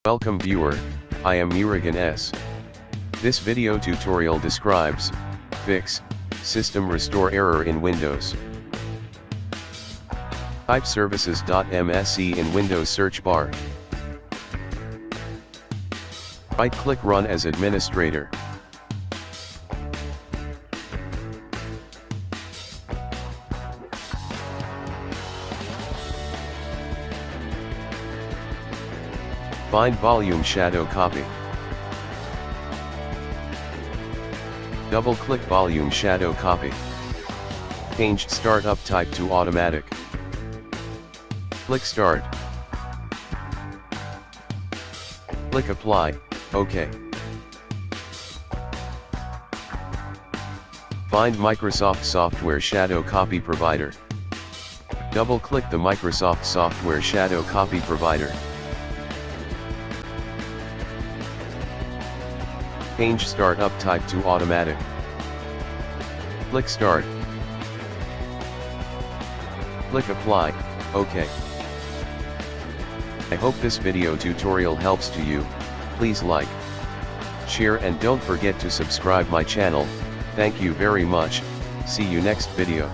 Welcome viewer, I am Murugan S. This video tutorial describes, fix, system restore error in Windows. Type services.msc in Windows search bar. Right-click Run as administrator. Find Volume Shadow Copy. Double-click Volume Shadow Copy. Change Startup Type to Automatic. Click Start. Click Apply, OK. Find Microsoft Software Shadow Copy Provider. Double-click the Microsoft Software Shadow Copy Provider. Change Startup Type to Automatic. Click Start. Click Apply, OK. I hope this video tutorial helps to you. Please like, share and don't forget to subscribe my channel. Thank you very much. See you next video.